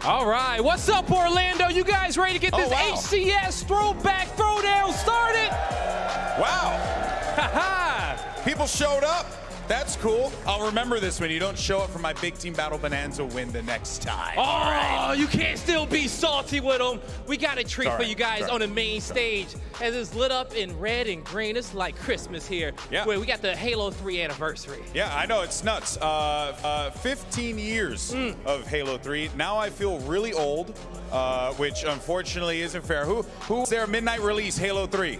All right, what's up, Orlando? You guys ready to get this HCS Throwback Throwdown started? Wow. Ha-ha. People showed up. That's cool. I'll remember this when you don't show up for my big team battle bonanza win the next time. Oh, you can't still be salty with them. We got a treat for you guys on the main stage. As it's lit up in red and green. It's like Christmas here. Yeah. Where we got the Halo 3 anniversary. Yeah, I know, it's nuts. 15 years of Halo 3. Now I feel really old, which unfortunately isn't fair. Who's their midnight release, Halo 3?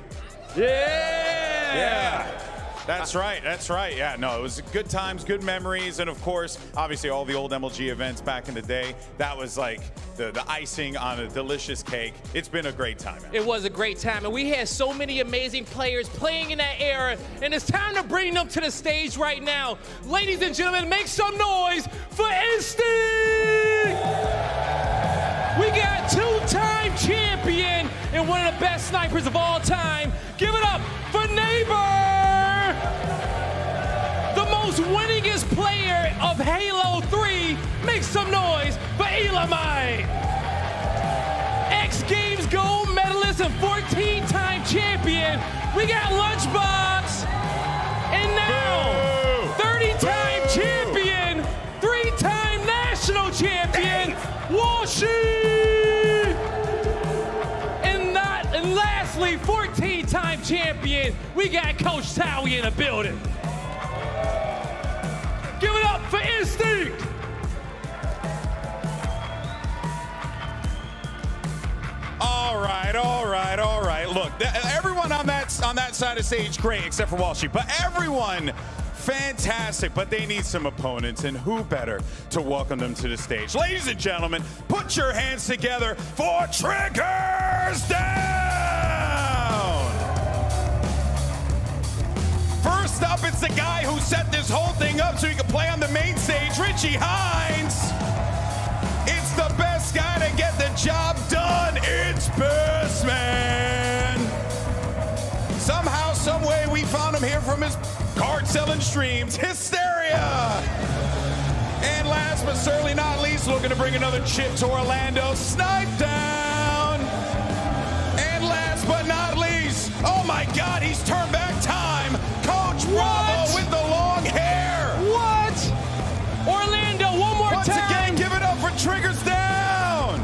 Yeah. That's right, that's right. Yeah, no, it was good times, good memories, and of course, obviously all the old MLG events back in the day. That was like the icing on a delicious cake. It's been a great time. Man. It was a great time, and we had so many amazing players playing in that era, and it's time to bring them to the stage right now. Ladies and gentlemen, make some noise for Instinct! We got two-time champion and one of the best snipers of all time. Give it up for Neighbor! The most winningest player of Halo 3, make some noise for Elamite. X Games gold medalist and 14-time champion, we got Lunchbox. And now, 30-time champion, 3-time national champion, Walshy. And lastly, 14-time champion, we got Coach Towie in the building. Give it up for Instinct! All right. Look, everyone on that side of stage, great, except for Walshy. But everyone, fantastic. But they need some opponents, and who better to welcome them to the stage? Ladies and gentlemen, put your hands together for Triggers Down! First up, it's the guy who set this whole thing up so he could play on the main stage, Heinz. It's the best guy to get the job done. It's Best Man. Somehow, some way, we found him here from his card-selling streams, Hysteria. And last but certainly not least, looking to bring another chip to Orlando, Snipe Down. And last but not least, oh my God, he's turned back time. Coach Bravo with the long hair. What? Orlando, one more time. Once again, give it up for Triggers Down.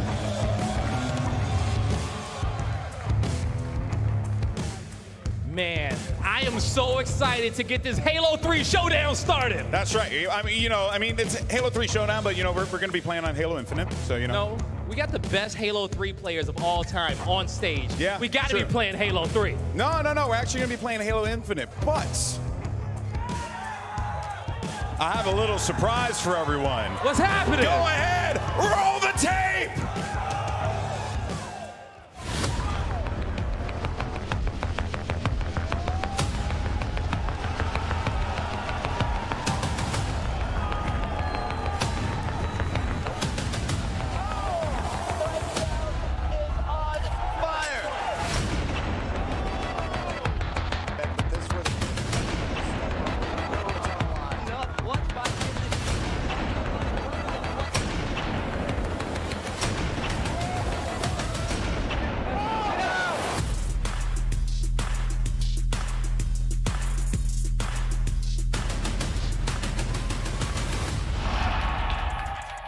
Man, I am so excited to get this Halo 3 Showdown started. That's right. I mean, it's Halo 3 Showdown, but we're going to be playing on Halo Infinite, so No, we got the best Halo 3 players of all time on stage. Yeah, we got to be playing Halo 3. No, we're actually going to be playing Halo Infinite, but I have a little surprise for everyone. What's happening? Go ahead, roll the tape!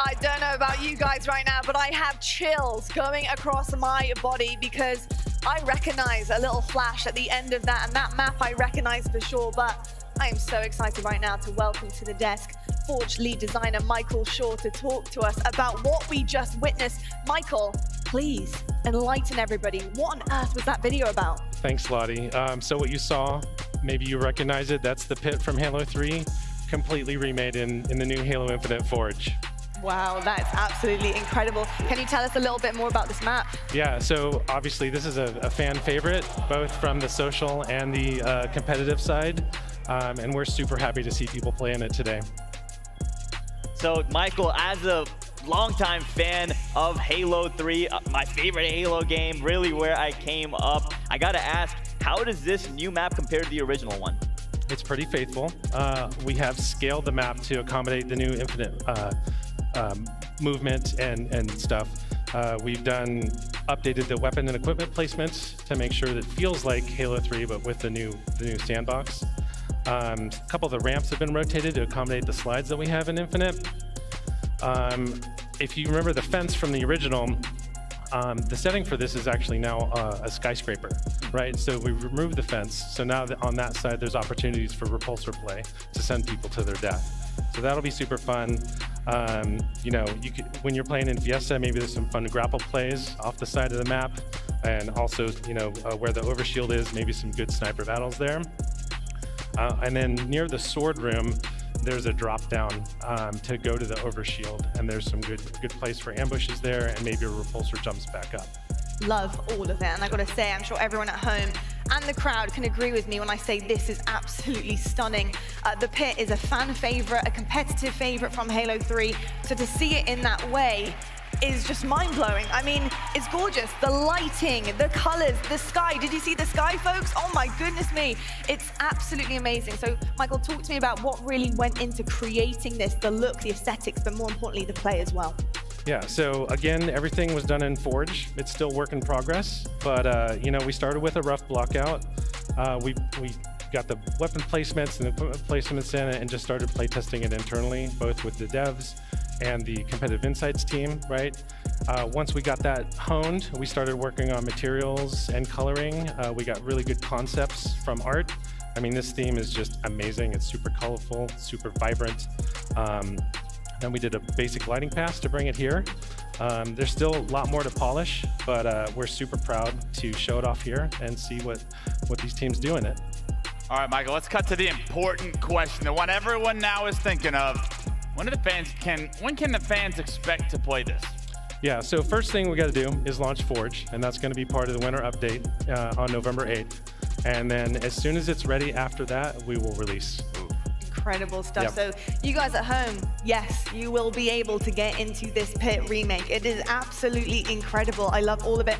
I don't know about you guys right now, but I have chills going across my body because I recognize a little flash at the end of that, and that map I recognize for sure. But I am so excited right now to welcome to the desk Forge lead designer Michael Shaw to talk to us about what we just witnessed. Michael, please enlighten everybody. What on earth was that video about? Thanks, Lottie. So what you saw, maybe you recognize it, that's the pit from Halo 3, completely remade in the new Halo Infinite Forge. Wow, that's absolutely incredible. Can you tell us a little bit more about this map? Yeah, so obviously this is a fan favorite, both from the social and the competitive side, and we're super happy to see people play in it today. So Michael, as a longtime fan of Halo 3, my favorite Halo game, really where I came up, I gotta ask, how does this new map compare to the original one? It's pretty faithful. We have scaled the map to accommodate the new Infinite movement and stuff. We've updated the weapon and equipment placements to make sure that it feels like Halo 3, but with the new sandbox. A couple of the ramps have been rotated to accommodate the slides that we have in Infinite. If you remember the fence from the original, the setting for this is actually now a skyscraper, right? So we removed the fence. So now on that side, there's opportunities for repulsor play to send people to their death. So that'll be super fun. You know, when you're playing in Fiesta, maybe there's some fun grapple plays off the side of the map, and also, you know, where the overshield is, maybe some good sniper battles there. And then near the sword room, there's a drop down to go to the overshield, and there's some good place for ambushes there, and maybe a repulsor jumps back up. Love all of it, and I gotta say, I'm sure everyone at home and the crowd can agree with me when I say this is absolutely stunning. The pit is a fan favorite, a competitive favorite from Halo 3, so to see it in that way is just mind-blowing. I mean, it's gorgeous. The lighting, the colors, the sky. Did you see the sky, folks? Oh my goodness me. It's absolutely amazing. So, Michael, talk to me about what really went into creating this, the look, the aesthetics, but more importantly, the play as well. Yeah, so again, everything was done in Forge. It's still work in progress, but you know, we started with a rough block out. We got the weapon placements and the equipment placements in it and just started playtesting it internally, both with the devs and the competitive insights team, right? Once we got that honed, we started working on materials and coloring. We got really good concepts from art. I mean, this theme is just amazing. It's super colorful, super vibrant. Then we did a basic lighting pass to bring it here. There's still a lot more to polish, but we're super proud to show it off here and see what these teams do in it. All right, Michael, let's cut to the important question, the one everyone now is thinking of. When can the fans expect to play this? Yeah, so first thing we got to do is launch Forge, and that's going to be part of the winter update on November 8th. And then as soon as it's ready after that, we will release. Incredible stuff. Yep. So you guys at home, yes, you will be able to get into this pit remake. It is absolutely incredible. I love all of it.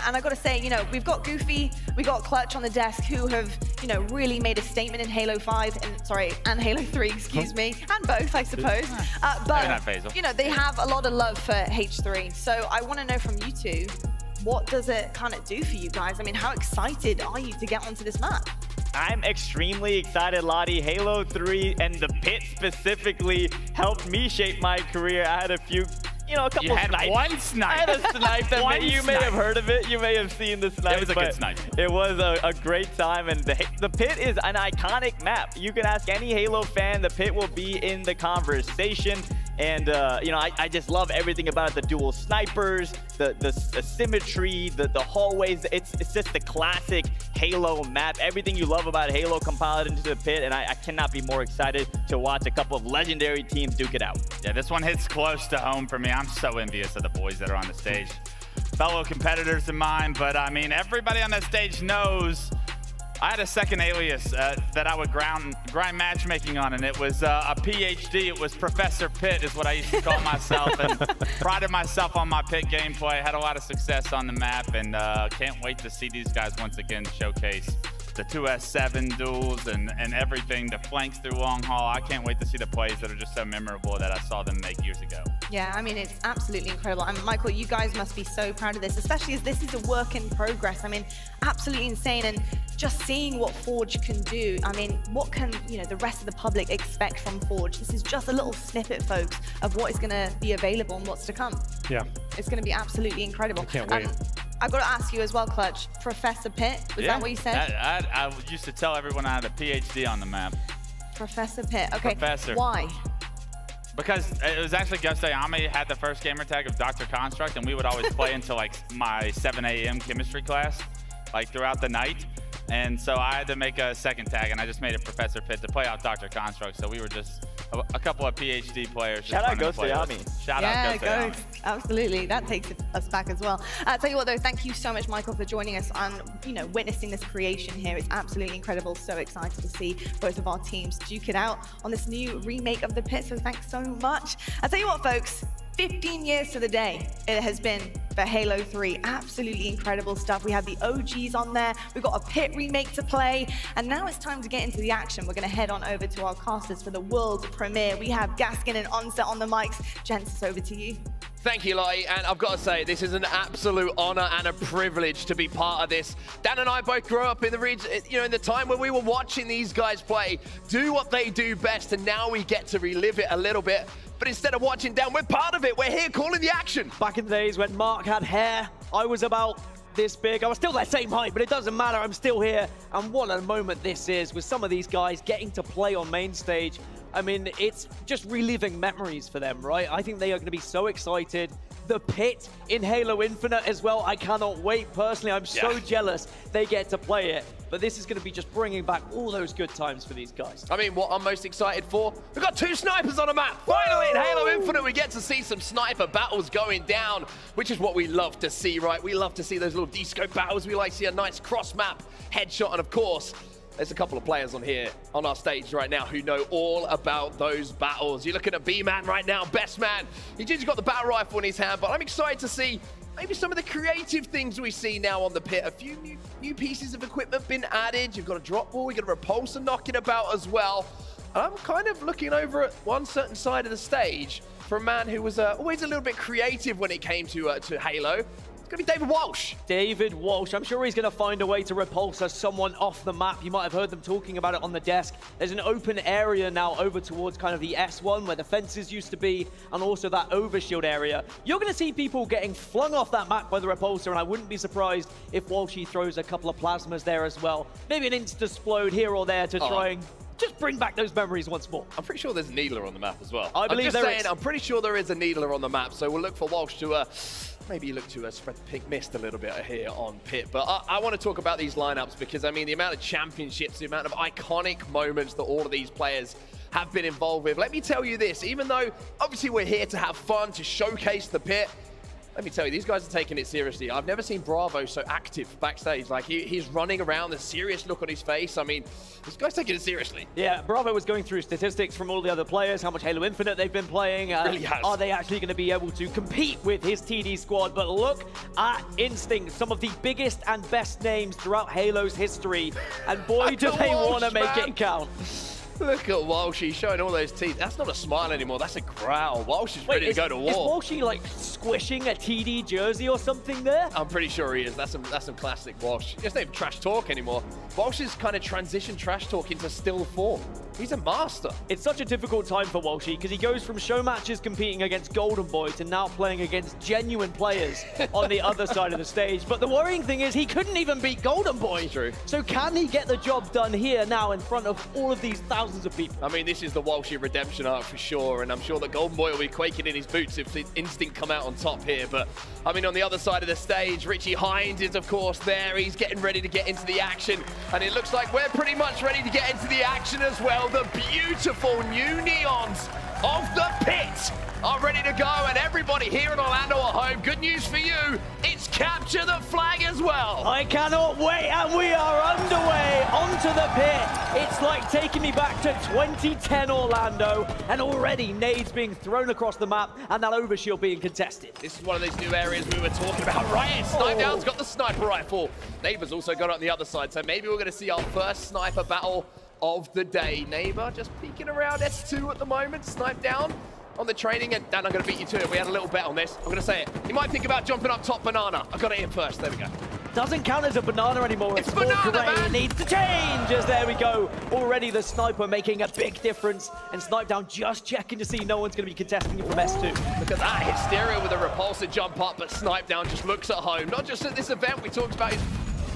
And I got to say, you know, we've got Goofy, we got Clutch on the desk who have, you know, really made a statement in Halo 5 and Halo 3, excuse me, and both, I suppose. But, you know, they have a lot of love for H3. So I want to know from you two, what does it kind of do for you guys? I mean, how excited are you to get onto this map? I'm extremely excited, Lottie. Halo 3 and the pit specifically helped me shape my career. I had a few, you know, a couple snipes. You had one snipe. I had a snipe that you may have heard of it. You may have seen the snipe. It was a good snipe. It was a great time, and the pit is an iconic map. You can ask any Halo fan, the pit will be in the conversation. And, you know, I just love everything about it. The dual snipers, the symmetry, the hallways. It's just the classic Halo map. Everything you love about Halo compiled into the pit, and I cannot be more excited to watch a couple of legendary teams duke it out. Yeah, this one hits close to home for me. I'm so envious of the boys that are on the stage. Fellow competitors of mine, but I mean, everybody on that stage knows I had a second alias that I would grind matchmaking on, and it was a PhD. It was Professor Pit is what I used to call myself, and prided myself on my pit gameplay. Had a lot of success on the map, and can't wait to see these guys once again showcase the 2S7 duels and everything, the flanks through long haul. I can't wait to see the plays that are just so memorable that I saw them make years ago. Yeah, I mean, it's absolutely incredible. I mean, Michael, you guys must be so proud of this, especially as this is a work in progress. I mean, absolutely insane. And just seeing what Forge can do, I mean, what can, you know, the rest of the public expect from Forge? This is just a little snippet, folks, of what is going to be available and what's to come. Yeah. It's going to be absolutely incredible. I can't wait. I've got to ask you as well, Clutch, Professor Pit, was that what you said? I used to tell everyone I had a PhD on the map. Professor Pit, okay. Professor. Why? Because it was actually Gustayami had the first gamer tag of Dr. Construct, and we would always play until like my 7 a.m. chemistry class, like throughout the night. And so I had to make a second tag, and I just made it Professor Pit to play out Dr. Construct. So we were just a couple of PhD players. Shout out Gustayami. Shout out Gustayami. Absolutely, that takes us back as well. I'll tell you what though, thank you so much, Michael, for joining us on, you know, witnessing this creation here. It's absolutely incredible. So excited to see both of our teams duke it out on this new remake of the pit. So thanks so much. I'll tell you what, folks. 15 years to the day it has been for Halo 3. Absolutely incredible stuff. We have the OGs on there. We've got a pit remake to play. And now it's time to get into the action. We're going to head on over to our casters for the world premiere. We have Gaskin and Onset on the mics. Gents, it's over to you. Thank you, Lottie, and I've got to say, this is an absolute honor and a privilege to be part of this. Dan and I both grew up in the region, in the time when we were watching these guys play, do what they do best, and now we get to relive it a little bit. But instead of watching down, we're part of it. We're here calling the action. Back in the days when Mark had hair, I was about this big. I was still that same height, but it doesn't matter. I'm still here. And what a moment this is with some of these guys getting to play on main stage. I mean, it's just reliving memories for them, right? I think they are going to be so excited. The pit in Halo Infinite as well. I cannot wait. Personally, I'm so jealous they get to play it. But this is going to be just bringing back all those good times for these guys. I mean, what I'm most excited for, we've got 2 snipers on the map. Finally, in Halo Infinite, we get to see some sniper battles going down, which is what we love to see, right? We love to see those little D-scope battles. We like to see a nice cross-map headshot, and of course, there's a couple of players on here, on our stage right now, who know all about those battles. You're looking at B-Man right now, best man. He's just got the battle rifle in his hand, but I'm excited to see maybe some of the creative things we see now on the pit. A few new pieces of equipment been added. You've got a drop ball, you've got a repulsor knocking about as well. I'm kind of looking over at one certain side of the stage for a man who was always a little bit creative when it came to Halo. Gonna be David Walsh. David Walsh. I'm sure he's going to find a way to repulsor someone off the map. You might have heard them talking about it on the desk. There's an open area now over towards kind of the S1 where the fences used to be, and also that overshield area. You're going to see people getting flung off that map by the repulsor, and I wouldn't be surprised if Walshy throws a couple of plasmas there as well. Maybe an insta-splode here or there to try and just bring back those memories once more. I'm pretty sure there's a needler on the map as well. I believe there is. I'm pretty sure there is a needler on the map, so we'll look for Walsh to maybe look to spread the pink mist a little bit here on pit. But I want to talk about these lineups because, I mean, the amount of championships, the amount of iconic moments that all of these players have been involved with. Let me tell you this, even though obviously we're here to have fun, to showcase the pit, let me tell you, these guys are taking it seriously. I've never seen Bravo so active backstage. Like, he's running around, the serious look on his face. I mean, this guy's taking it seriously. Yeah, Bravo was going through statistics from all the other players, how much Halo Infinite they've been playing. Really has. Are they actually going to be able to compete with his TD squad? But look at Instinct, some of the biggest and best names throughout Halo's history. And boy, do they want to make it count. Look at Walshy showing all those teeth. That's not a smile anymore. That's a growl. Walsh is ready to go to war. Is Walshy like squishing a TD jersey or something there? I'm pretty sure he is. That's some classic Walsh. It's not even trash talk anymore. Walsh has kind of transitioned trash talk into still form. He's a master. It's such a difficult time for Walshy because he goes from show matches competing against Golden Boy to now playing against genuine players on the other side of the stage. But the worrying thing is he couldn't even beat Golden Boy. True. So can he get the job done here now in front of all of these thousands of people? I mean, this is the Walshy redemption arc for sure, and I'm sure that Golden Boy will be quaking in his boots if the Instinct come out on top here. But, I mean, on the other side of the stage, Heinz is, of course, there. He's getting ready to get into the action, and it looks like we're pretty much ready to get into the action as well. The beautiful new neons of the pit are ready to go, and everybody here in Orlando at home, good news for you, it's capture the flag as well. I cannot wait, and we are underway onto the pit. It's like taking me back to 2010 Orlando, and already nades being thrown across the map, and that overshield being contested. This is one of those new areas we were talking about, right? Snipedown's got the sniper rifle. Neighbor's also got it on the other side, so maybe we're gonna see our first sniper battle of the day. Neighbor just peeking around S2 at the moment, snipe down on the training, and Dan, I'm going to beat you to it. We had a little bet on this. I'm going to say it. You might think about jumping up top banana. I got it in first. There we go. Doesn't count as a banana anymore. It's banana, man. It needs to change, as there we go. Already the sniper making a big difference, and Snipedown just checking to see no one's going to be contesting it from S2. Look at that. Hysteria with a repulsor jump up, but Snipedown just looks at home. Not just at this event. We talked about his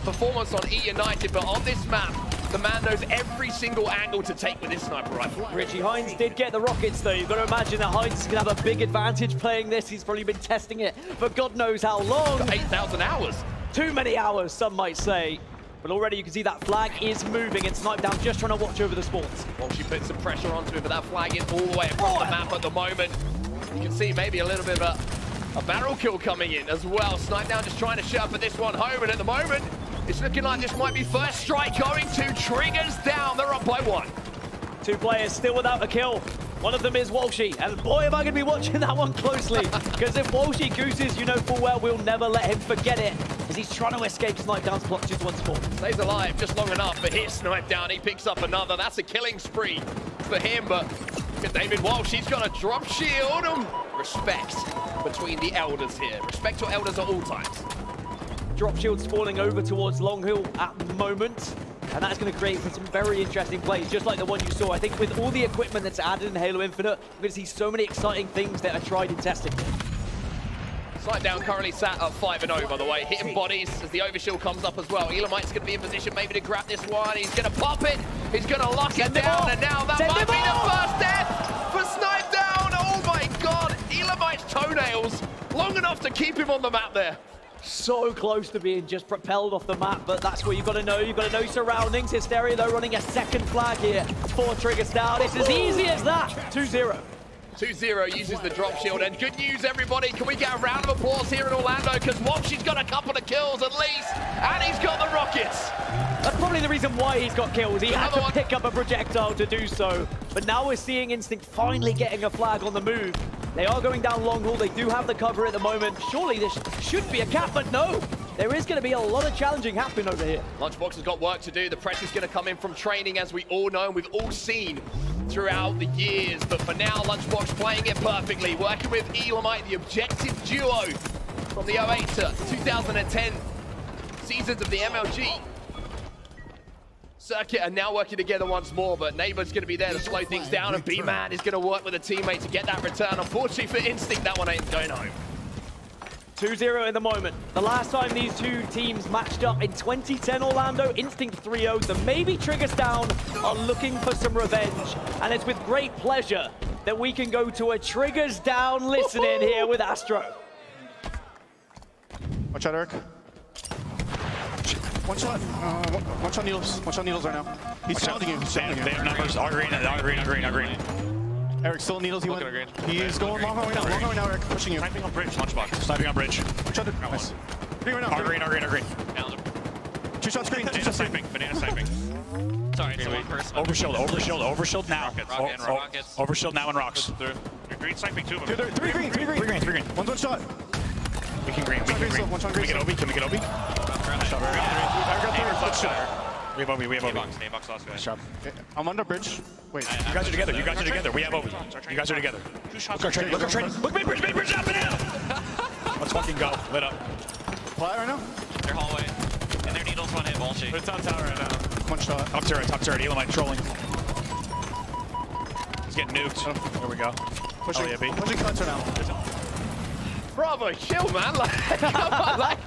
performance on E United, but on this map, the man knows every single angle to take with his sniper rifle. Heinz did get the rockets, though. You've got to imagine that Heinz is going to have a big advantage playing this. He's probably been testing it for God knows how long. 8,000 hours. Too many hours, some might say. But already you can see that flag is moving, and Snipedown just trying to watch over the spawns. Well, she put some pressure onto it, but that flag is all the way across the map at the moment. You can see maybe a little bit of a barrel kill coming in as well. Snipedown just trying to sharpen this one home, and at the moment, it's looking like this might be first strike going to Triggers down. They're up by 1. 2 players still without a kill. One of them is Walshy, and boy, am I going to be watching that one closely, because if Walshy gooses, you know full well we'll never let him forget it, as he's trying to escape Snipedown's clutches once more. Stays alive just long enough, but here's Snipedown. He picks up another. That's a killing spree for him, but look at David Walsh. He's got a drop shield. Respect. between the elders here. Respect your elders at all times. Drop shield spawning over towards Long Hill at the moment. And that's going to create some very interesting plays, just like the one you saw. I think with all the equipment that's added in Halo Infinite, we're going to see so many exciting things that are tried in testing. Snipedown currently sat at 5-0, by the way, hitting bodies as the overshield comes up as well. Elamite's going to be in position maybe to grab this one. He's going to pop it. He's going to lock it down, and now that might be the first death for Snipedown. Oh my god, Elamite's toenails long enough to keep him on the map there. So close to being just propelled off the map, but that's what you've got to know. You've got to know surroundings. Hysteria, though, running a second flag here for Triggers down. It's as easy as that. 2-0. 2-0 uses the drop shield, and good news, everybody. Can we get a round of applause here in Orlando? Because Walshy's got a couple of kills at least, and he's got the rockets. That's probably the reason why he's got kills. He had to pick up a projectile to do so. But now we're seeing Instinct finally getting a flag on the move. They are going down long haul. They do have the cover at the moment. Surely this should be a cap, but no. There is going to be a lot of challenging happening over here. Lunchbox has got work to do. The pressure's going to come in from training, as we all know, and we've all seen throughout the years. But for now, Lunchbox playing it perfectly, working with Elamite, the objective duo from the 08 to 2010 seasons of the MLG circuit, and now working together once more. But Neighbor's going to be there to slow things down, and B-Man is going to work with a teammate to get that return. Unfortunately for Instinct, that one ain't going home. 2-0 in the moment. The last time these two teams matched up in 2010 Orlando, Instinct 3-0. The maybe Triggers down are looking for some revenge. And it's with great pleasure that we can go to a Triggers down listen-in here with Astro. Watch out, Eric. One shot. One shot needles. One shot needles right now. He's challenging you. He's challenging you. They have numbers. All green. Eric, still needles. He went. He's going long way now. Long way now, Eric. Pushing you. Sniping on bridge. Lunchbox. Sniping on bridge. Shot it. Nice. Green right now. All green. Two shots green. Two shots sniping. Banana sniping. Sorry, it's one person. Overshield now. Rockets. Overshield now and rocks. You're green sniping, two of them. Three green. One shot. We can green. Can we get Obi? Shot. We have Obi. Naybox last guy. Nice job. I'm under bridge. Wait. You guys are together. We have Obi. You guys are together. Look our training. Look mid bridge up and down. Let's fucking go. Lit up. Fly right now. Their hallway. And their needles one hit Walshy. It's on tower right now. One shot. Top turret. Elamite trolling. He's getting nuked. There we go. Pushing. Yeah, B. Pushing cuts right now. Bravo, chill, man. Like, come on, like,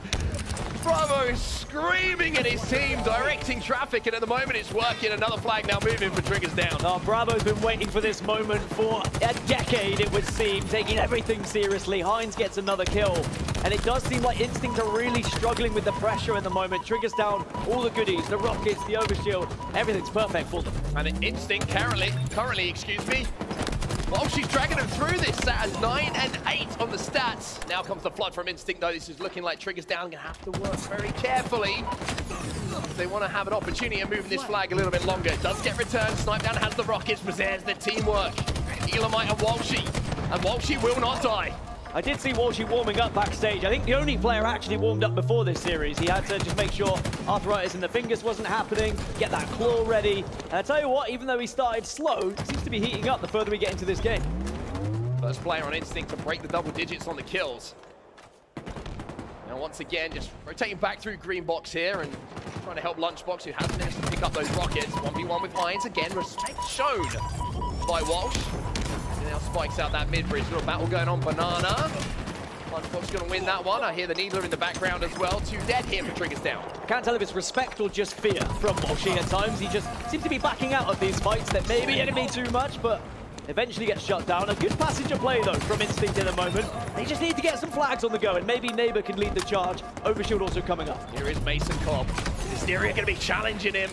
Bravo is screaming at his team, directing traffic, and at the moment it's working. Another flag now moving for Triggers down. Oh, Bravo's been waiting for this moment for a decade, it would seem, taking everything seriously. Heinz gets another kill, and it does seem like Instinct are really struggling with the pressure at the moment. Triggers down, all the goodies, the rockets, the overshield, everything's perfect for them. And Instinct currently, well, she's dragging him through this, at 9 and 8 on the stats. Now comes the flood from Instinct, though. This is looking like Triggers down. Gonna have to work very carefully if they want to have an opportunity of moving this flag a little bit longer. It does get returned. Snipedown has the rockets, but there's the teamwork. Elamite and Walshy will not die. I did see Walshy warming up backstage. I think the only player actually warmed up before this series. He had to just make sure arthritis in the fingers wasn't happening, get that claw ready. And I tell you what, even though he started slow, he seems to be heating up the further we get into this game. First player on Instinct to break the double digits on the kills. Now once again, just rotating back through green box here and trying to help Lunchbox, who has managed to pick up those rockets. 1v1 with Heinz. Again, respect shown by Walsh. Now spikes out that mid-bridge. Little battle going on. Banana. Lunchbox going to win that one. I hear the Needler in the background as well. 2 dead here for Triggers down. Can't tell if it's respect or just fear from Walshy at times. He just seems to be backing out of these fights that maybe enemy too much, but eventually gets shut down. A good passage of play, though, from Instinct in the moment. They just need to get some flags on the go, and maybe Neighbor can lead the charge. Overshield also coming up. Here is Mason Cobb. Hysteria going to be challenging him.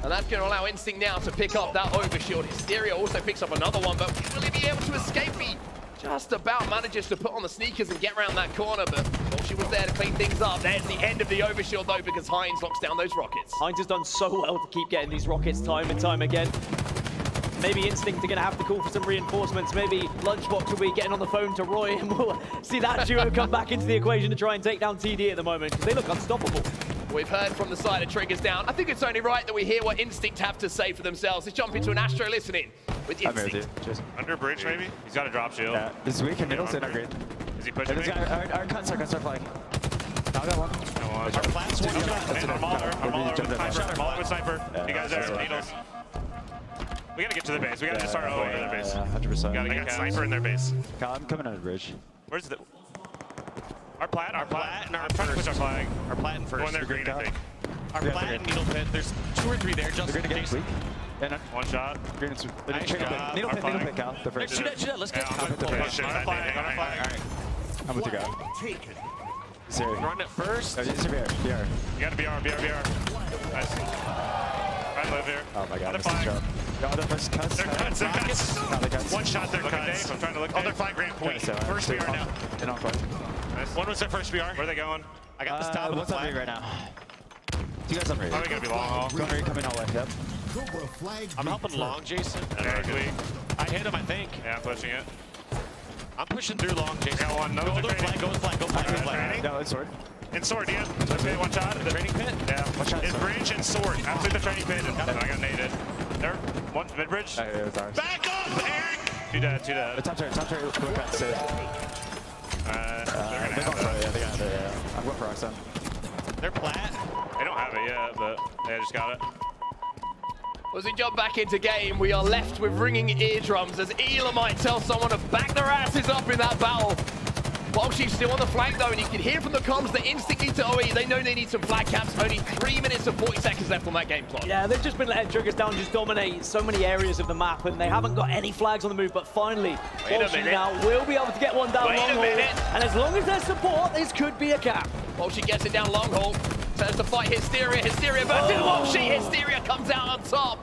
And that's going to allow Instinct now to pick up that overshield. Hysteria also picks up another one, but will he be able to escape me? Just about manages to put on the sneakers and get around that corner, but she was there to clean things up. There's the end of the overshield, though, because Heinz locks down those rockets. Heinz has done so well to keep getting these rockets time and time again. Maybe Instinct are going to have to call for some reinforcements. Maybe Lunchbox will be getting on the phone to Roy, and we'll see that duo come back into the equation to try and take down TD at the moment, because they look unstoppable. We've heard from the side of Triggers down. I think it's only right that we hear what Instinct have to say for themselves. Let's jump into an Astro listening with I'm here with instinct. you. Cheers. Under bridge, maybe? He's got a drop shield. Yeah, this is weak and middle's in our green. Is he pushing me? Our cuts are flying. Now I got one. Our plant's one shot. I'm all with sniper. You guys there, needles. We gotta get to the base. We gotta just start going to their base. 100%. Gotta get sniper in their base. I'm coming on the bridge. Where's the... Our plat, and our trying to push our flag. Our plat and first. Going there green, I think. Our plat and needle pit. There's 2 or 3 there. Just in case. One shot. Green nice shot. Needle pit, Cal. The first. Shoot it. Let's get I'm with you, guy. Zero. Run it first. It's BR. You gotta BR. Nice. Right, live here. Oh my god. Other flag. Other first cuts. They're cuts. One shot, they're cuts. I'm trying to look. Oh, they're flag ramp. First BR now. And on flag. Nice. One was their first BR. Where are they going? I got this top of the flag right now. You guys on ready? Probably gonna be long haul. Coming all the way. Yep. I'm helping long, Jason. I hit him, I think. Yeah, I'm pushing it. I'm pushing through long, Jason. Got one. No, go flag. No, it's sword. In sword, yeah. Let's get one shot. The training pit? Yeah. One shot. It's bridge and sword. After the training pit. I got naded. There. One mid bridge. Back up, Eric! Two dead, two dead. Top turret, go back, save. They're gonna have it. Yeah. I'm going for Roxanne. They're plat. They don't have it yet, but they just got it. As we jump back into game, we are left with ringing eardrums as Elamite tells someone to back their asses up in that battle. Walshy's still on the flank though, and you can hear from the comms that Instinct need to OE. They know they need some flag caps. Only 3 minutes and 40 seconds left on that game clock. Yeah, they've just been letting Triggers Down just dominate so many areas of the map, and they haven't got any flags on the move, but finally, Walshy now will be able to get one down long haul. And as long as there's support, this could be a cap. Walshy gets it down long haul. Turns to fight Hysteria. Hysteria versus Walshy. Hysteria comes out on top.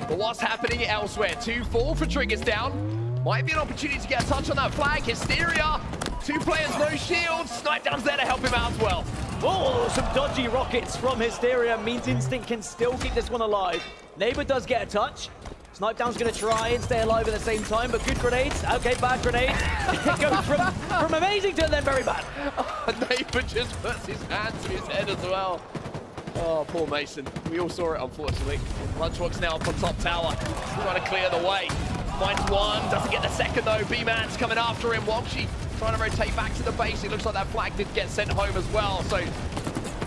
But what's happening elsewhere? 2-4 for Triggers Down. Might be an opportunity to get a touch on that flag. Hysteria. 2 players, no shields. Snipedown's there to help him out as well. Oh, some dodgy rockets from Hysteria means Instinct can still keep this one alive. Neighbor does get a touch. Snipedown's going to try and stay alive at the same time, but good grenades. Okay, bad grenades. It goes from amazing to then very bad. Neighbor just puts his hand to his head as well. Oh, poor Mason. We all saw it, unfortunately. Lunchbox now up on top tower, trying to clear the way. Finds one, doesn't get the second though. B-Man's coming after him. Walshy trying to rotate back to the base. It looks like that flag did get sent home as well. So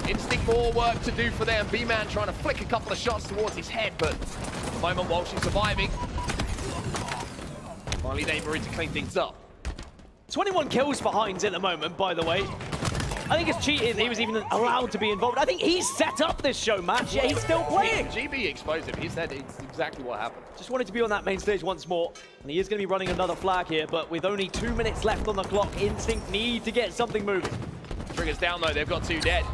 Instinct more work to do for them. B-Man trying to flick a couple of shots towards his head, but at the moment Walshy's surviving. Finally Neighbor in to clean things up. 21 kills for Heinz at the moment, by the way. I think it's cheating he was even allowed to be involved. I think he set up this show match, yet he's still playing. GB exposed him. He said it's exactly what happened. Just wanted to be on that main stage once more. And he is going to be running another flag here, but with only 2 minutes left on the clock, Instinct need to get something moving. Triggers down though, they've got 2 dead.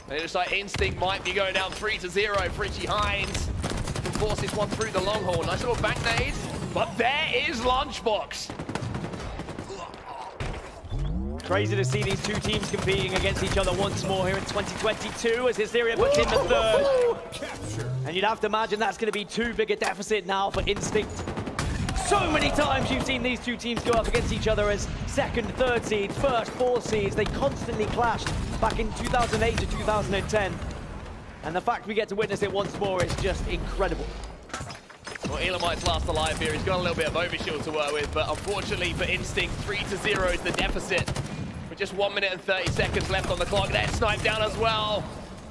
And it looks like Instinct might be going down 3-0 for Richie Heinz. Can force this one through the long haul. Nice little back nade. But there is Lunchbox. Crazy to see these 2 teams competing against each other once more here in 2022 as Hysteria puts in the third. And you'd have to imagine that's going to be too big a deficit now for Instinct. So many times you've seen these 2 teams go up against each other as second, third seeds, first, fourth seeds. They constantly clashed back in 2008 to 2010. And the fact we get to witness it once more is just incredible. Well, Elamite's last alive here. He's got a little bit of overshield to work with, but unfortunately for Instinct, 3-0 is the deficit. With just 1 minute and 30 seconds left on the clock. There's Snipedown as well.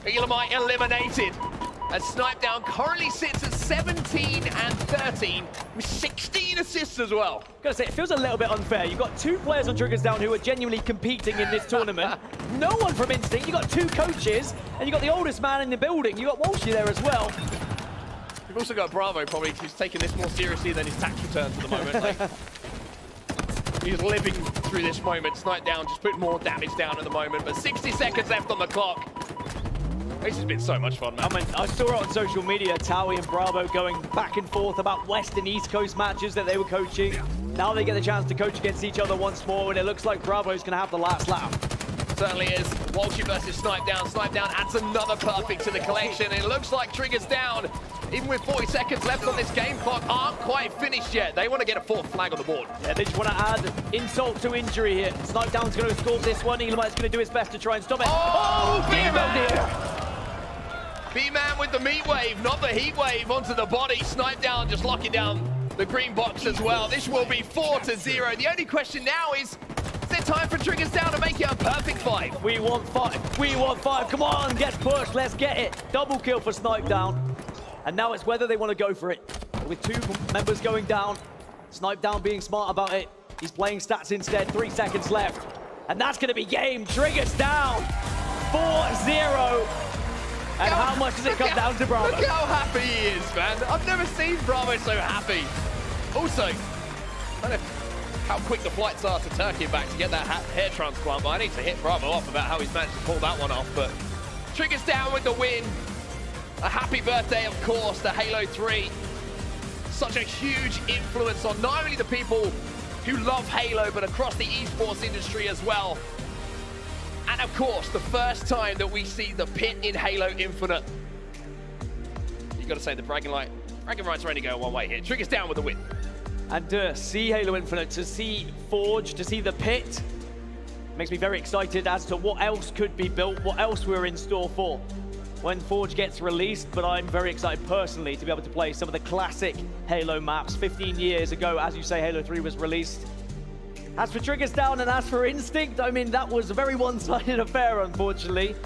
Elamite eliminated. As Snipedown currently sits at 17 and 13 with 16 assists as well. Gotta say, it feels a little bit unfair. You've got 2 players on Triggers Down who are genuinely competing in this tournament. No one from Instinct. You've got 2 coaches, and you've got the oldest man in the building. You've got Walshy there as well. We've also got Bravo, probably, who's taking this more seriously than his tax returns at the moment. Like, he's living through this moment. Snipedown just putting more damage down at the moment, but 60 seconds left on the clock. This has been so much fun, man. I mean, I saw it on social media, Towie and Bravo going back and forth about West and East Coast matches that they were coaching. Now they get the chance to coach against each other once more, and it looks like Bravo's going to have the last laugh. Certainly is. Walshy versus Snipedown. Snipedown adds another perfect to the collection. It looks like Triggers Down, even with 40 seconds left on this game clock, aren't quite finished yet. They want to get a 4th flag on the board. Yeah, they just want to add insult to injury here. Snipedown's going to score this one. Elamite's going to do his best to try and stop it. Oh, B-Man! B-Man with the meat wave, not the heat wave, onto the body. Snipedown just locking down the green box as well. This will be 4-0. The only question now is there time for Triggers Down to make it a perfect 5? We want 5. We want 5. Come on, get pushed. Let's get it. Double kill for Snipe Down. And now it's whether they want to go for it. With 2 members going down, Snipe Down being smart about it. He's playing stats instead. 3 seconds left. And that's going to be game. Triggers Down. 4-0. And how much does it come down to Bravo? Look how happy he is, man. I've never seen Bravo so happy. Also, I don't know how quick the flights are to Turkey back to get that hair transplant, but I need to hit Bravo off about how he's managed to pull that one off. But Triggers Down with the win. A happy birthday, of course, to Halo 3. Such a huge influence on not only the people who love Halo, but across the esports industry as well. And of course, the first time that we see the pit in Halo Infinite. You got to say the bragging rights are only going one way here. Triggers Down with the win. And to see Halo Infinite, to see Forge, to see the pit, makes me very excited as to what else could be built, what else we're in store for when Forge gets released. But I'm very excited personally to be able to play some of the classic Halo maps. 15 years ago, as you say, Halo 3 was released. As for Triggers Down and as for Instinct, I mean, that was a very one-sided affair, unfortunately.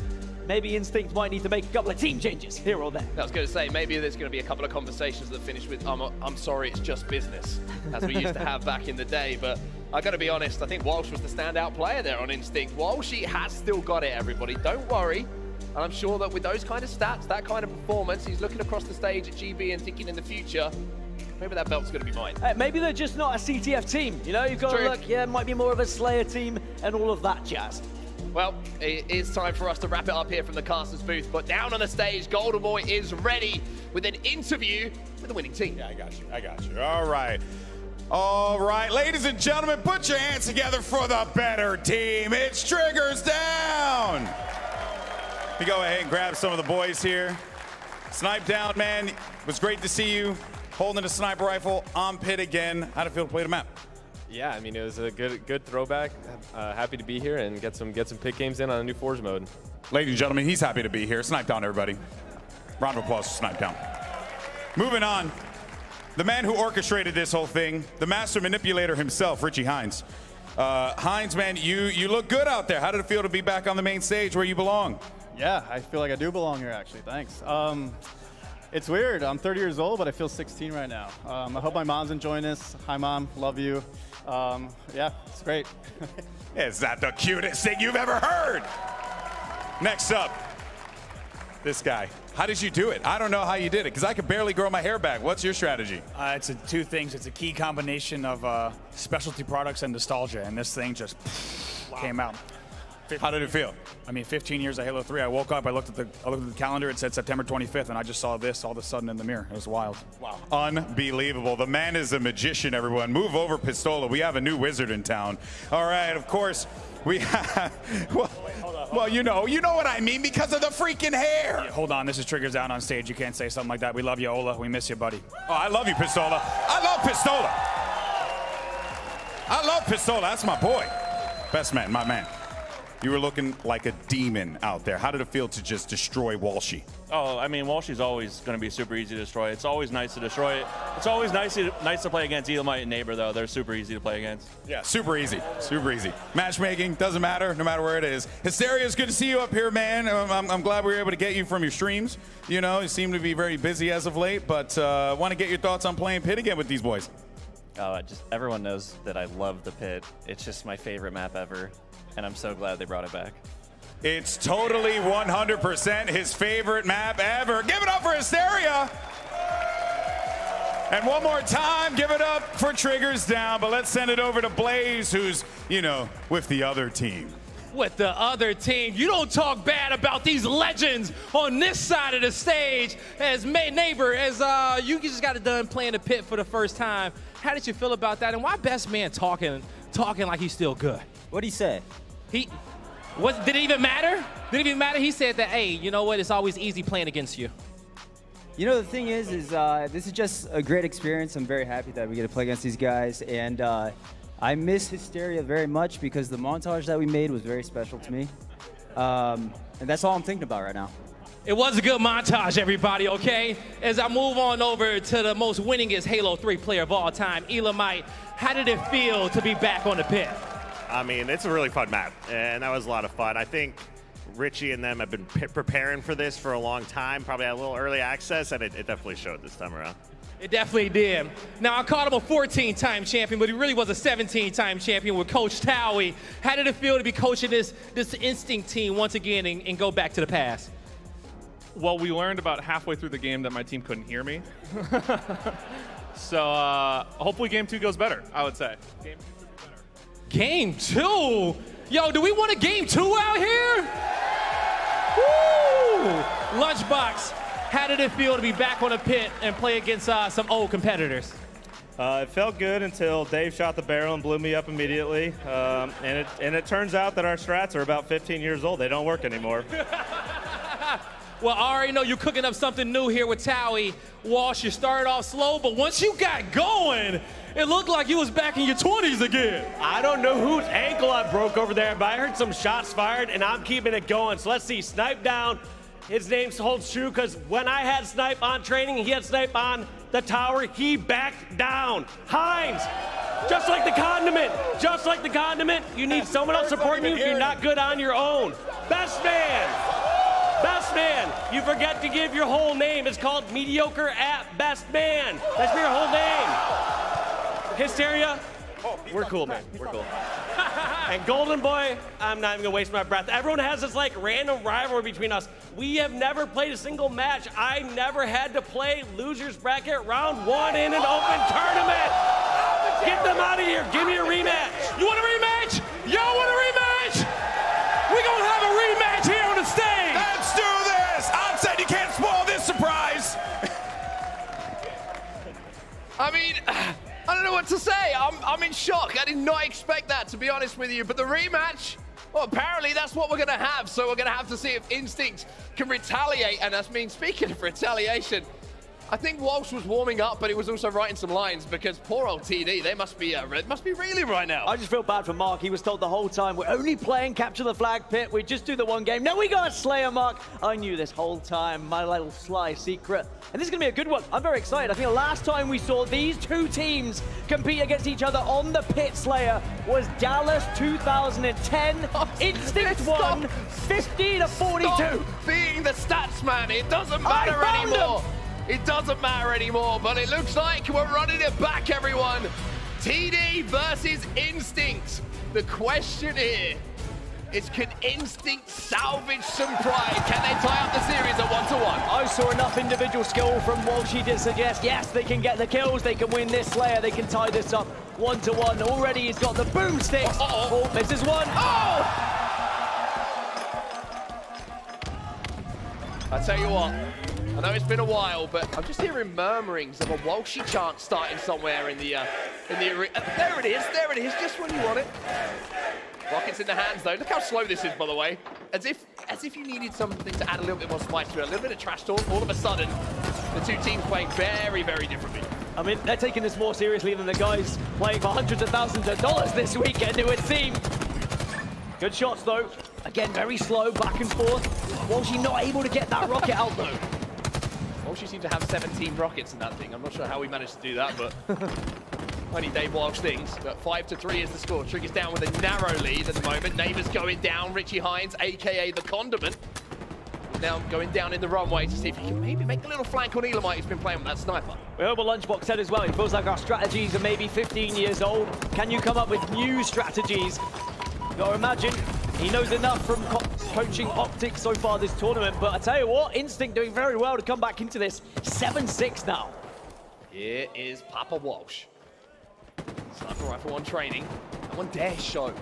Maybe Instinct might need to make a couple of team changes here or there. I was going to say, maybe there's going to be a couple of conversations that finish with, I'm sorry, it's just business, as we used to have back in the day. But I got to be honest, I think Walsh was the standout player there on Instinct. Walshy has still got it, everybody. Don't worry. And I'm sure that with those kind of stats, that kind of performance, he's looking across the stage at GB and thinking in the future, maybe that belt's going to be mine. Maybe they're just not a CTF team. You know, you've got to look, yeah, it might be more of a Slayer team and all of that jazz. Well, it is time for us to wrap it up here from the caster's booth. But down on the stage, Golden Boy is ready with an interview with the winning team. Yeah, I got you. I got you. All right. All right, ladies and gentlemen, put your hands together for the better team. It's Triggers Down. Let me go ahead and grab some of the boys here. Snipe Down, man. It was great to see you holding a sniper rifle on pit again. How'd it feel to play the map? Yeah, I mean, it was a good throwback. Happy to be here and get some pit games in on a new Forge mode. Ladies and gentlemen, he's happy to be here. Snipe Down, everybody. Round of applause for Snipe Down. Moving on, the man who orchestrated this whole thing, the master manipulator himself, Richie Heinz. Heinz, man, you look good out there. How did it feel to be back on the main stage where you belong? Yeah, I feel like I do belong here, actually. Thanks. It's weird. I'm 30 years old, but I feel 16 right now. I hope my mom's enjoying this. Hi, Mom. Love you. Yeah, it's great. Is that the cutest thing you've ever heard? Next up, this guy. How did you do it? I don't know how you did it, because I could barely grow my hair back. What's your strategy? It's two things. It's a key combination of specialty products and nostalgia, and this thing just came out. How did it feel? I mean, 15 years of Halo 3. I woke up, I looked at the calendar, it said September 25th, and I just saw this all of a sudden in the mirror. It was wild. Wow. Unbelievable. The man is a magician, everyone. Move over, Pistola. We have a new wizard in town. All right, of course, we have... Well, you know what I mean, because of the freaking hair. Yeah, hold on, this is Triggers Down on stage. You can't say something like that. We love you, Ola. We miss you, buddy. Oh, I love you, Pistola. I love Pistola. I love Pistola. That's my boy. Best man, my man. You were looking like a demon out there. How did it feel to just destroy Walshy? Oh, I mean, Walshy's always going to be super easy to destroy. It's always nice to destroy it. It's always nice to play against Elamite and Neighbor, though. They're super easy to play against. Yeah, super easy. Super easy. Matchmaking, doesn't matter, no matter where it is. Hysteria, it's good to see you up here, man. I'm glad we were able to get you from your streams. You know, you seem to be very busy as of late, but want to get your thoughts on playing Pit again with these boys. Oh, everyone knows that I love the Pit. It's just my favorite map ever. And I'm so glad they brought it back. It's totally 100% his favorite map ever. Give it up for Hysteria. And one more time, give it up for Triggers Down. But let's send it over to Blaze, who's, you know, with the other team. With the other team. You don't talk bad about these legends on this side of the stage. As Neighbor, as you just got it done playing the Pit for the first time. How did you feel about that? And why Best Man talking like he's still good? What'd he say? Did it even matter? Did it even matter? He said that, hey, you know what? It's always easy playing against you. You know, the thing is this is just a great experience. I'm very happy that we get to play against these guys. And I miss Hysteria very much because the montage that we made was very special to me. And that's all I'm thinking about right now. It was a good montage, everybody, okay? As I move on over to the most winningest Halo 3 player of all time, Elamite, how did it feel to be back on the pit? I mean, it's a really fun map, and that was a lot of fun. I think Richie and them have been preparing for this for a long time, probably had a little early access, and it definitely showed this time around. It definitely did. Now, I called him a 14-time champion, but he really was a 17-time champion with Coach Towie. How did it feel to be coaching this Instinct team once again and go back to the past? Well, we learned about halfway through the game that my team couldn't hear me. So hopefully game 2 goes better, I would say. Game 2 could be better. Game 2? Yo, do we want a game 2 out here? Woo! Lunchbox, how did it feel to be back on the pit and play against some old competitors? It felt good until Dave shot the barrel and blew me up immediately. And it turns out that our strats are about 15 years old. They don't work anymore. Well, I already know you're cooking up something new here with Towie. Walsh, you started off slow, but once you got going, it looked like you was back in your 20s again. I don't know whose ankle I broke over there, but I heard some shots fired, and I'm keeping it going. So let's see, Snipe down. His name holds true, because when I had Snipe on training, he had Snipe on the tower, he backed down. Heinz, just like the condiment, you need someone else supporting you. You're not good on your own. Best man. Best man, you forget to give your whole name. It's called mediocre at best man. That's your whole name. Hysteria, we're cool, man. We're cool. And Golden Boy, I'm not even gonna waste my breath. Everyone has this like random rivalry between us. We have never played a single match. I never had to play losers bracket round 1 in an open tournament. Get them out of here. Give me a rematch. You want a rematch? Y'all want a rematch? We're gonna have a rematch here on the stage. Let's do this! I'd say you can't spoil this surprise! I mean, I don't know what to say. I'm in shock. I did not expect that, to be honest with you. But the rematch, well, apparently that's what we're going to have. So we're going to have to see if Instinct can retaliate. And that's mean, speaking of retaliation, I think Walsh was warming up, but he was also writing some lines because poor old TD, they must be reeling right now. I just feel bad for Mark. He was told the whole time, we're only playing Capture the Flag Pit. We just do the one game. No, we got a Slayer, Mark. I knew this whole time, my little sly secret. And this is going to be a good one. I'm very excited. I think the last time we saw these two teams compete against each other on the Pit Slayer was Dallas 2010. Instinct won 50-42. Stop being the stats man. It doesn't matter anymore. It doesn't matter anymore, but it looks like we're running it back, everyone. TD versus Instinct. The question here is, can Instinct salvage some pride? Can they tie up the series at 1-1? I saw enough individual skill from Walshy to suggest, yes, they can get the kills, they can win this Slayer, they can tie this up 1-1. Already he's got the boomsticks. Oh, misses one. Oh! I tell you what, I know it's been a while, but I'm just hearing murmurings of a Walshy chant starting somewhere in the arena. There it is, just when you want it. Rockets in the hands though. Look how slow this is, by the way. As if you needed something to add a little bit more spice to it, a little bit of trash talk. All of a sudden, the two teams playing very, very differently. I mean, they're taking this more seriously than the guys playing for hundreds of thousands of dollars this weekend, it would seem. Good shots though. Again, very slow, back and forth. Walshy not able to get that rocket out though. Walshy seemed to have 17 rockets in that thing. I'm not sure how we managed to do that, but only Dave Walsh things. But 5-3 is the score. Trigger's down with a narrow lead at the moment. Neighbors going down. Richie Heinz, aka the Condiment, now going down in the runway to see if he can maybe make a little flank on Elamite, who's been playing with that sniper. We heard what Lunchbox said as well. It feels like our strategies are maybe 15 years old. Can you come up with new strategies? You gotta imagine he knows enough from coaching Optics so far this tournament, but I tell you what, Instinct doing very well to come back into this. 7-6 now. Here is Papa Walsh. Sniper rifle on training. No one dares show.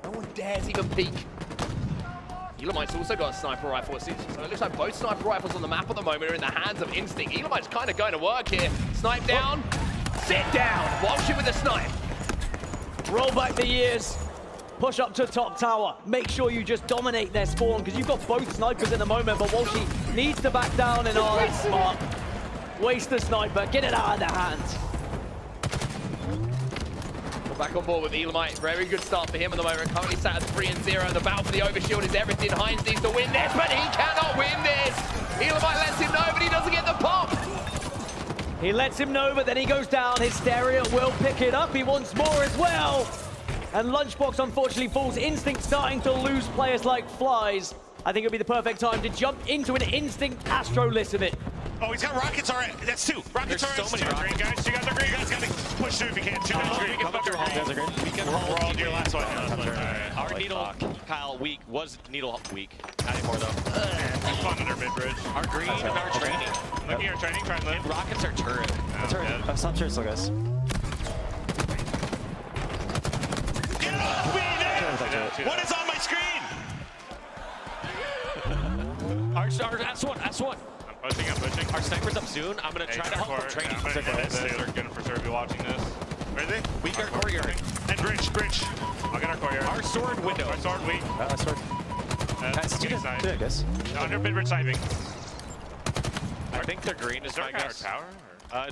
No one dares even peek. Elamite's also got a sniper rifle, so it looks like both sniper rifles on the map at the moment are in the hands of Instinct. Elamite's kind of going to work here. Snipe down, sit down. Walshy with the snipe. Roll back the years. Push up to top tower. Make sure you just dominate their spawn, because you've got both snipers at the moment, but Walshy needs to back down and that's smart. Waste the sniper, get it out of their hands. Back on board with Elamite. Very good start for him at the moment. Currently sat at 3-0. The battle for the overshield is everything. Heinz needs to win this, but he cannot win this. Elamite lets him know, but he doesn't get the pop. He lets him know, but then he goes down. Hysteria will pick it up. He wants more as well. And Lunchbox unfortunately falls. Instinct starting to lose players like flies. I think it'll be the perfect time to jump into an Instinct Astro listen it. Oh, he's got rockets already. That's 2. Rockets already. So many rockets. Green, guys. You guys are green. You guys got to push through if you can. 2 minutes green. Come up your hall. We're all to your last one. Our needle, Kyle, weak. Was needle weak. Not anymore, though. Fun under mid-bridge. Our green and our training. Looking at our training. Try and live. Rockets are turret. Stop turret still, guys. What is on my screen? Our S1. I'm pushing. Our sniper's up soon. I'm going to try to help with training. They're going to for sure be watching this. Where are they? Weak our courtyard. And bridge. I'll get our courtyard. Our sword window. Our sword weak. Sword. That's Do it, I guess. Under mid-bridge sniping. I think they're green is my guess. Tower?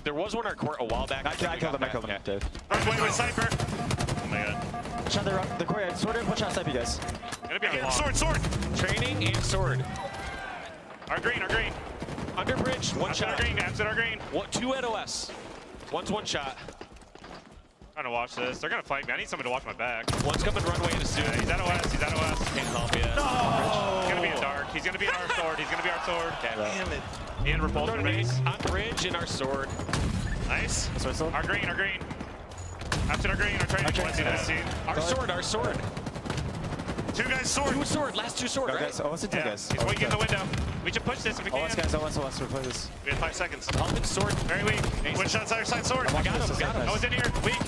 There was one in our court a while back. I killed him, Dave. Wait with sniper. Oh my god. Shot the courtyard. Sword in, watch out, snipe you guys. Gonna be sword. Training and sword. Our green. Under bridge, one shot. Our green. 2 at OS. One's one shot. Trying to watch this. They're gonna fight me. I need somebody to watch my back. One's coming runway in a suit. He's at OS. Can't help you. No! He's gonna be in dark. He's gonna be our sword. Okay. Damn it. And repulsor base. On bridge and our sword. Nice. Our green. After our green, our training. Our sword. 2 guys sword. Last 2 sword, right? Guys, OS and 2 guys. He's weak in the window. We should push this if we can. OS guys, OS, we play this. We have 5 seconds. I'm helping sword. Very weak. One shot side sword. I got him. I was in here. Weak.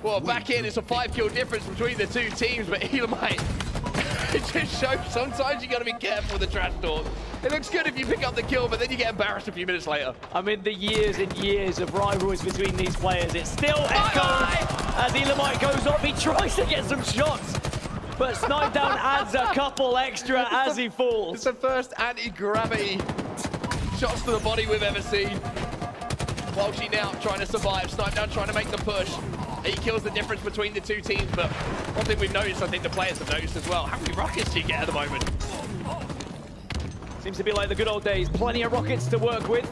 Well, back in, it's a 5-kill difference between the 2 teams, but Elamite, it just shows sometimes you got to be careful with the trash talk. It looks good if you pick up the kill, but then you get embarrassed a few minutes later. I mean, the years and years of rivalries between these players, it still echoes as Elamite goes up. He tries to get some shots, but Snipedown adds a couple extra as he falls. It's the first anti-gravity shots to the body we've ever seen. Walshy now trying to survive. Snipedown trying to make the push. He kills the difference between the 2 teams, but one thing we've noticed, I think the players have noticed as well, how many rockets do you get at the moment? Seems to be like the good old days. Plenty of rockets to work with.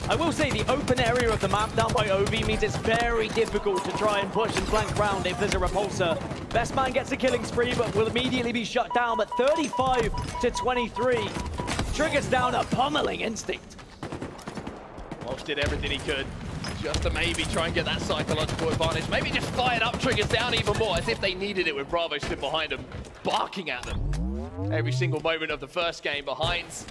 I will say the open area of the map down by OV means it's very difficult to try and push and flank round if there's a repulsor. Best man gets a killing spree, but will immediately be shut down. But 35-23. Triggers down a pummeling Instinct. Walsh did everything he could just to maybe try and get that psychological advantage. Maybe just fired up Triggers down even more, as if they needed it with Bravo stood behind them, barking at them every single moment of the first game. Heinz,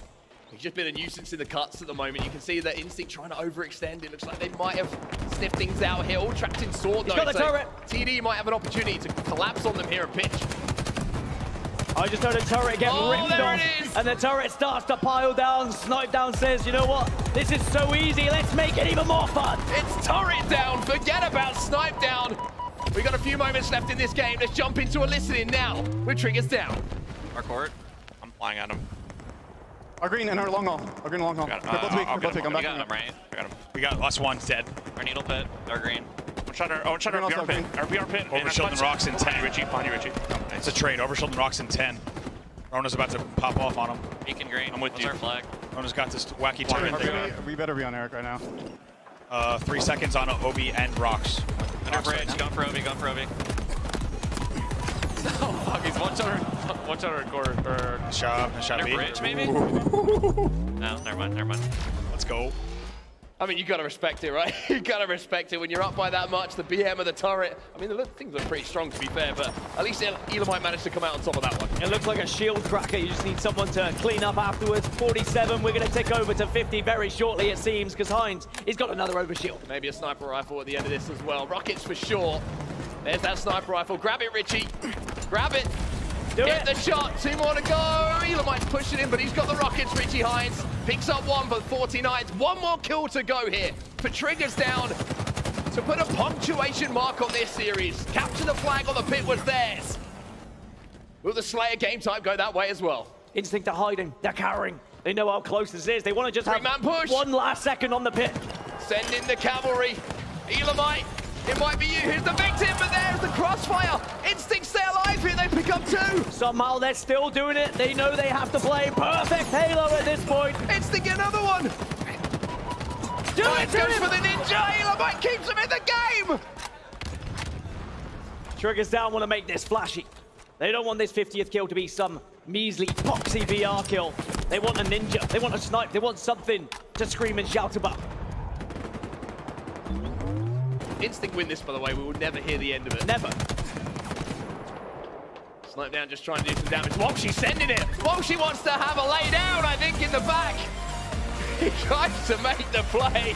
he's just been a nuisance in the cuts at the moment. You can see that Instinct trying to overextend. It looks like they might have sniffed things out here. All trapped in sword, though. He's got the turret. TD might have an opportunity to collapse on them here and pitch. I just heard a turret get ripped off, and the turret starts to pile down. Snipedown says, you know what? This is so easy. Let's make it even more fun. It's turret down. Forget about Snipedown. We've got a few moments left in this game. Let's jump into a listening now with Triggers down. Our court. I'm flying at him. Our green and our long haul. We're both weak. We're both weak. I'm back. We got him, right? I got him. We got last one dead. Our needle pit. Our green. One shot our VR pit. Our VR pit. Overshield and rocks in 10. Richie, behind you, Richie. It's a trade. Overshield and rocks in 10. Rona's about to pop off on him. Beacon green. I'm with What's you. our flag? Rona's got this wacky turret there. We better be on Eric right now. 3 seconds on Obi and rocks. Under bridge. Going for Obi. Oh, fuck. He's one shot our core. Shot Under B. bridge, maybe? No, never mind. Let's go. I mean, you got to respect it, right? You got to respect it when you're up by that much. The BM of the turret. I mean, things look pretty strong, to be fair, but at least Elamite managed to come out on top of that one. It looks like a shield cracker. You just need someone to clean up afterwards. 47. We're going to tick over to 50 very shortly, it seems, because Heinz, he's got another overshield. Maybe a sniper rifle at the end of this as well. Rockets for sure. There's that sniper rifle. Grab it, Richie. Grab it. Get the shot. 2 more to go. Elamite's pushing in, but he's got the rockets. Richie Heinz picks up 1 for 49. 1 more kill to go here for Triggers down to put a punctuation mark on this series. Capture the flag on the pit was theirs. Will the Slayer game type go that way as well? Instinct are hiding. They're cowering. They know how close this is. They want to just have push. 1 last second on the pit. Send in the cavalry. Elamite It might be you who's the victim, but there's the crossfire. Instinct stay alive here, they pick up 2. Somehow they're still doing it. They know they have to play perfect Halo at this point. Instinct another one. Heinz goes for the ninja. Elamite keeps him in the game. Triggers Down want to make this flashy. They don't want this 50th kill to be some measly poxy VR kill. They want a ninja. They want a snipe. They want something to scream and shout about. Instinct win this, by the way. We will never hear the end of it. Never. Snipe Down just trying to do some damage. Walshy sending it. Walshy wants to have a lay down, I think, in the back. He tries to make the play.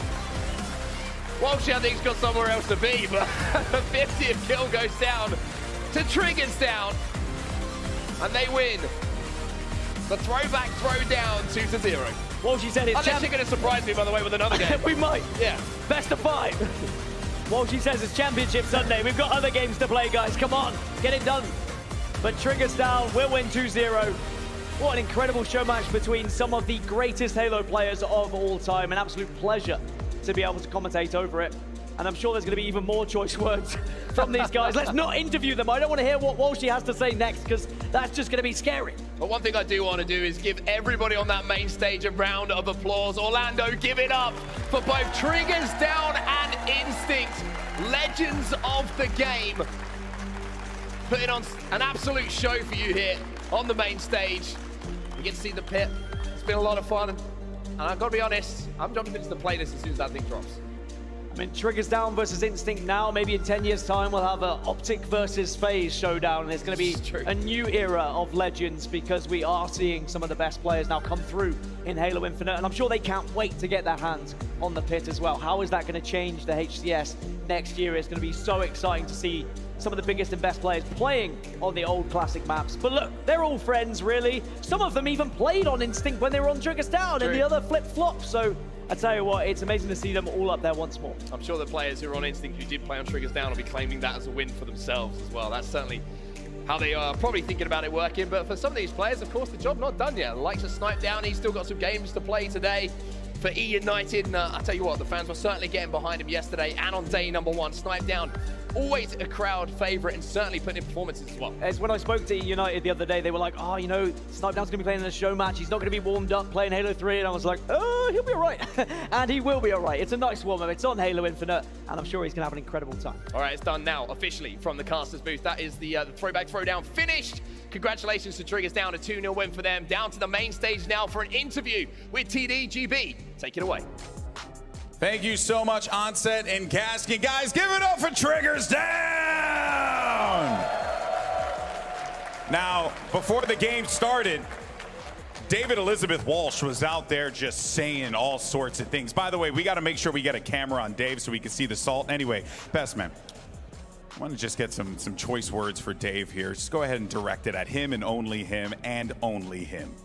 Walshy, I think, has got somewhere else to be, but the 50th kill goes down to Triggers Down, and they win the Throwback Throwdown 2-0. Walshy said it's unless you're going to surprise me, by the way, with another game. We might. Yeah. Best of 5. Walshy says it's Championship Sunday. We've got other games to play, guys. Come on, get it done. But Triggers Down will win 2-0. What an incredible show match between some of the greatest Halo players of all time. An absolute pleasure to be able to commentate over it. And I'm sure there's going to be even more choice words from these guys. Let's not interview them. I don't want to hear what Walshy has to say next, because that's just going to be scary. But one thing I do want to do is give everybody on that main stage a round of applause. Orlando, give it up for both Triggers Down and Instinct, legends of the game. Putting on an absolute show for you here on the main stage. You get to see the pit. It's been a lot of fun. And I've got to be honest, I'm jumping into the playlist as soon as that thing drops. I mean, Triggers Down versus Instinct now. Maybe in 10 years' time, we'll have an Optic versus FaZe showdown. And it's going to be a new era of legends, because we are seeing some of the best players now come through in Halo Infinite. And I'm sure they can't wait to get their hands on the pit as well. How is that going to change the HCS next year? It's going to be so exciting to see some of the biggest and best players playing on the old classic maps. But look, they're all friends, really. Some of them even played on Instinct when they were on Triggers Down, and the other flip-flop. So I tell you what, it's amazing to see them all up there once more. I'm sure the players who are on Instinct who did play on Triggers Down will be claiming that as a win for themselves as well. That's certainly how they are probably thinking about it working. But for some of these players, of course, the job not done yet. The likes of Snipe Down, he's still got some games to play today for E United. And I tell you what, the fans were certainly getting behind him yesterday and on day number 1. Snipe Down, always a crowd favorite, and certainly putting in performances as well. As when I spoke to E United the other day, they were like, oh, you know, Snipe Down's going to be playing in a show match. He's not going to be warmed up playing Halo 3. And I was like, oh, he'll be all right. And he will be all right. It's a nice warm-up. It's on Halo Infinite, and I'm sure he's going to have an incredible time. All right, it's done now, officially, from the casters booth. That is the Throwback Throwdown finished. Congratulations to Triggers Down, a 2-0 win for them. Down to the main stage now for an interview with TDGB. Take it away. Thank you so much, Onset and Gaskin. Guys, give it up for Triggers Down! Now, before the game started, David Elizabeth Walsh was out there just saying all sorts of things. By the way, we got to make sure we get a camera on Dave so we can see the salt. Anyway, best man, I want to just get some choice words for Dave here. Just go ahead and direct it at him and only him and only him.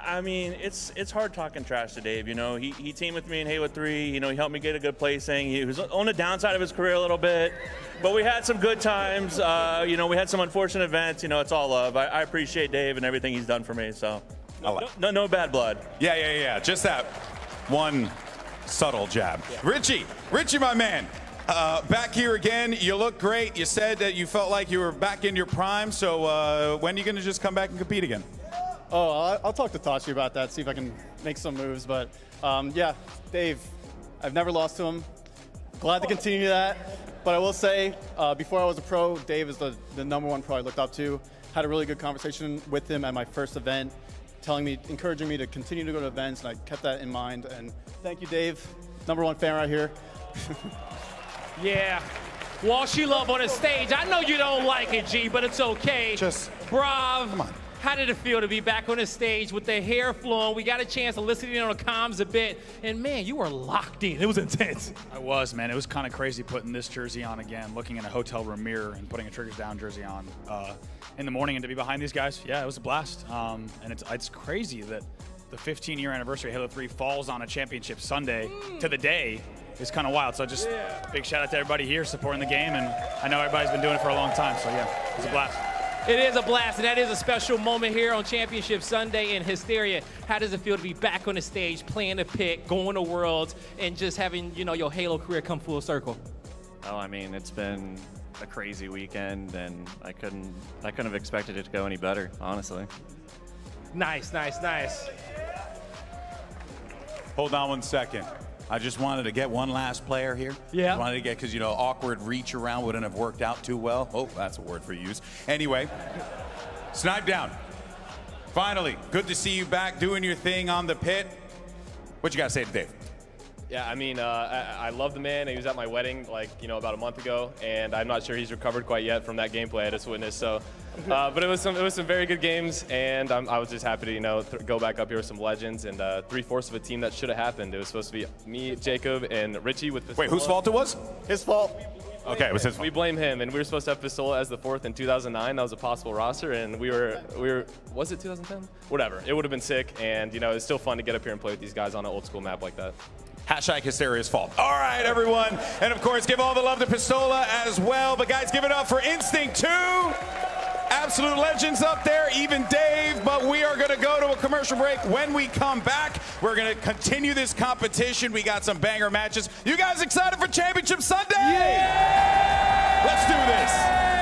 I mean, it's hard talking trash to Dave. You know, he teamed with me in Halo 3. You know, he helped me get a good placing. He was on the downside of his career a little bit, but we had some good times. You know, we had some unfortunate events. You know, it's all love. I appreciate Dave and everything he's done for me. So, no bad blood. Yeah. Just that one subtle jab. Yeah. Richie, my man. Back here again. You look great. You said that you felt like you were back in your prime. So when are you going to just come back and compete again? Oh, I'll talk to Tachi about that, see if I can make some moves. But yeah, Dave, I've never lost to him. Glad to continue that. But I will say, before I was a pro, Dave is the #1 pro I looked up to. Had a really good conversation with him at my first event, encouraging me to continue to go to events, and I kept that in mind. And thank you, Dave. #1 fan right here. Yeah. Walshy love on the stage. I know you don't like it, G, but it's okay. Brav. Come on. How did it feel to be back on the stage with the hair flowing? We got a chance to listen in on the comms a bit, and man, you were locked in. It was intense. I was, man. It was kind of crazy putting this jersey on again, looking in a hotel room mirror and putting a Triggers Down jersey on in the morning, and to be behind these guys, yeah, it was a blast. And it's crazy that the 15-year anniversary of Halo 3 falls on a championship Sunday to the day. It's kind of wild. So just big shout out to everybody here supporting the game, and I know everybody's been doing it for a long time, so yeah, it was a blast. It is a blast, and that is a special moment here on Championship Sunday in Hysteria. How does it feel to be back on the stage, playing the pit, going to Worlds, and just having, you know, your Halo career come full circle? Oh, I mean, it's been a crazy weekend, and I couldn't have expected it to go any better, honestly. Nice, nice, nice. Hold on 1 second. I just wanted to get one last player here. Yeah. Wanted to get, because, you know, awkward reach around wouldn't have worked out too well. Oh, that's a word for use. Anyway, Snipe Down. Finally, good to see you back doing your thing on the pit. What you got to say to Dave? Yeah, I mean, I love the man. He was at my wedding, like, you know, about a month ago, and I'm not sure he's recovered quite yet from that gameplay I just witnessed. So, but it was some very good games, and I was just happy to, you know, go back up here with some legends and 3/4 of a team that should have happened. It was supposed to be me, Jacob, and Richie with Pistola. Wait, whose fault it was? His fault. Okay, it was his fault. We blame him, and we were supposed to have Pistola as the 4th in 2009. That was a possible roster, and we were. Was it 2010? Whatever. It would have been sick, and you know, it's still fun to get up here and play with these guys on an old school map like that. #Hysteria's fault. All right, everyone. And of course, give all the love to Pistola as well. But guys, give it up for Instinct 2. Absolute legends up there, even Dave. But we are going to go to a commercial break. When we come back, we're going to continue this competition. We got some banger matches. You guys excited for Championship Sunday? Yeah! Let's do this.